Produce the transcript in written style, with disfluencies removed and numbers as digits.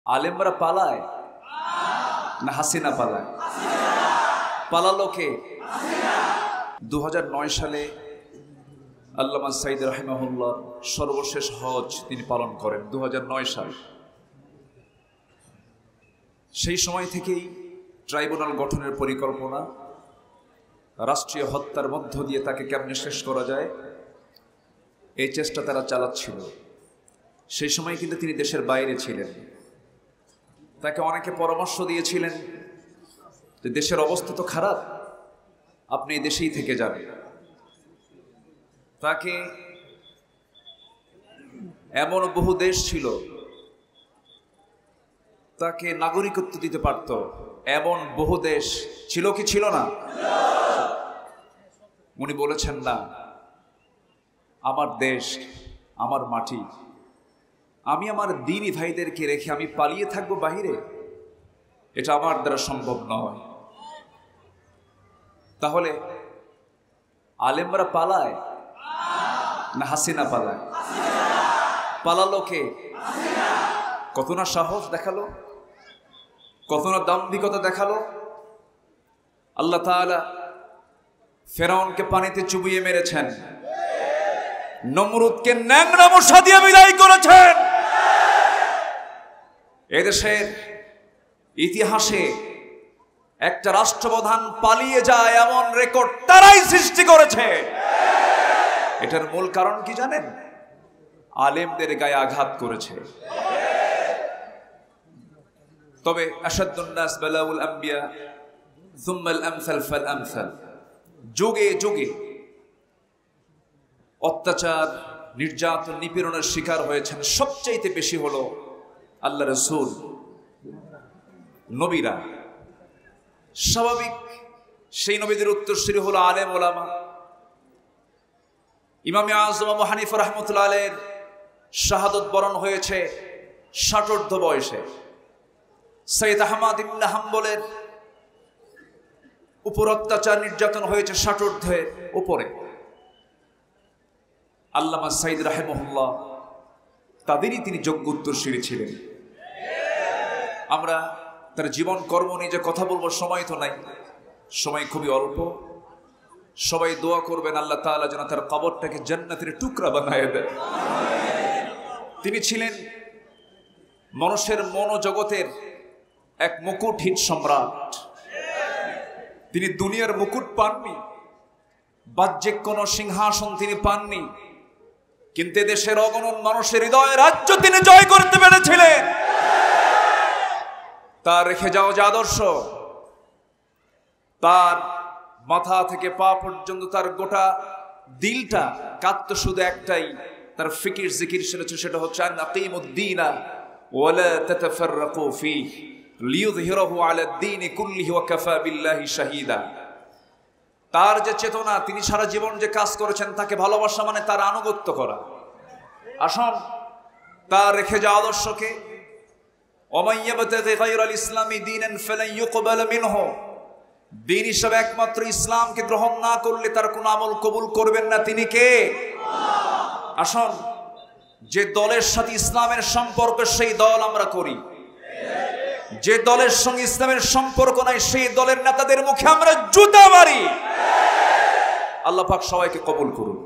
আলেমরা পালায় না হাসিনা পালায়? পালালো কে? 2009 সালে আল্লামা সাইদ রাহিমাহুল্লাহ সর্বশেষ হজ তিনি পালন করেন 2009 সালে। সেই সময় থেকেই ট্রাইব্যুনাল গঠনের পরিকল্পনা, রাষ্ট্রীয় হত্যার মধ্য দিয়ে তাকে কেমনে শেষ করা যায় এই চেষ্টা তারা চালাচ্ছিল। সেই সময় কিন্তু তিনি দেশের বাইরে ছিলেন। তাকে অনেকে পরামর্শ দিয়েছিলেন যে দেশের অবস্থা তো খারাপ, আপনি এই দেশেই থেকে যান। তাকে এমন বহু দেশ ছিল তাকে নাগরিকত্ব দিতে পারত, এমন বহু দেশ ছিল কি ছিল না? উনি বলেছেন না, আমার দেশ, আমার মাটি, আমি আমার দ্বীনি ভাইদেরকে রেখে আমি পালিয়ে থাকবো বাহিরে, এটা আমার দ্বারা সম্ভব নয়। তাহলে আলেমরা পালায় না হাসিনা পালায়? পালালো কে? কত না সাহস দেখালো, কত না দাম্ভিকতা দেখালো। আল্লাহ তাআলা ফেরাউনকে পানিতে চুবিয়ে মেরেছেন, নমরুদকে ন্যাংরা মশা দিয়ে বিদায় করেছেন। এদেশের ইতিহাসে একটা রাষ্ট্রপ্রধান পালিয়ে যায় এমন রেকর্ড তারাই সৃষ্টি করেছে। এটার মূল কারণ কি জানেন? আলেমদের গায়ে আঘাত করেছে। তবে আশাদ্দুন নাস বালাউল আম্বিয়া সুম্মাল আমসাল ফাল আমসাল, যুগে যুগে অত্যাচার, নির্যাতন, নিপীড়নের শিকার হয়েছেন সবচাইতে বেশি হলো আল্লাহ রাসূল, নবীরা। স্বাভাবিক সেই নবীদের উত্তরসূরি হলো আলেম ওলামা। ইমামে আযম আবু হানিফা রাহমাতুল্লাহ আলাইহির শাহাদত বরণ হয়েছে ৬০ বয়সে। সৈয়দ আহমদ ইবনে হাম্বলের উপর অত্যাচার নির্যাতন হয়েছে ৬০ উপরে। আল্লামা সাইদ রাহিমাহুল্লাহ তাদেরই তিনি যোগ্য উত্তরসূরি ছিলেন। আমরা তার জীবন কর্ম নিয়ে যে কথা বলবো সময় তো নাই, সময় খুবই অল্প। সবাই দোয়া করবেন আল্লাহ তাআলা যেন তার কবরটাকে জান্নাতের টুকরা বানায় দেয়। তিনি ছিলেন মানুষের মনোজগতের এক মুকুটহীন সম্রাট। তিনি দুনিয়ার মুকুট পাননি, বাহ্যিক কোন সিংহাসন তিনি পাননি, কিন্তু দেশের অগণন মানুষের হৃদয় রাজ্য তিনি জয় করতে পেরেছিলেন। তার রেখে যাওয়া যে আদর্শ, তার মাথা থেকে পা পর্যন্ত তার গোটা দিলটা কাঁদত শুধু একটাই, তার ফিকির জিকির সেটা হচ্ছে আনাকিমুদ্দীনা ওয়ালা তাতাফাররাকু ফীহি লিইয়ুযহিরাহু আলাদ-দীনি কুল্লিহি ওয়া কাফা বিল্লাহি শাহীদা। তার যে চেতনা, তিনি সারা জীবন যে কাজ করেছেন, তাকে ভালোবাসা মানে তার আনুগত্য করা। আসুন তার রেখে যাওয়া আদর্শকে, ওয়া ইয়াবতাগি গায়রাল ইসলামি দীনান ফালান ইউকবালা মিনহু, দিন হিসাবে একমাত্র ইসলামকে গ্রহণ না করলে তার কোন আমল কবুল করবেন না। তিনি কে? আসুন যে দলের সাথে ইসলামের সম্পর্ক সেই দল আমরা করি, যে দলের সঙ্গে ইসলামের সম্পর্ক নাই সেই দলের নেতাদের মুখে আমরা জুতা মারি। আল্লাহ পাক সবাইকে কবুল করুন।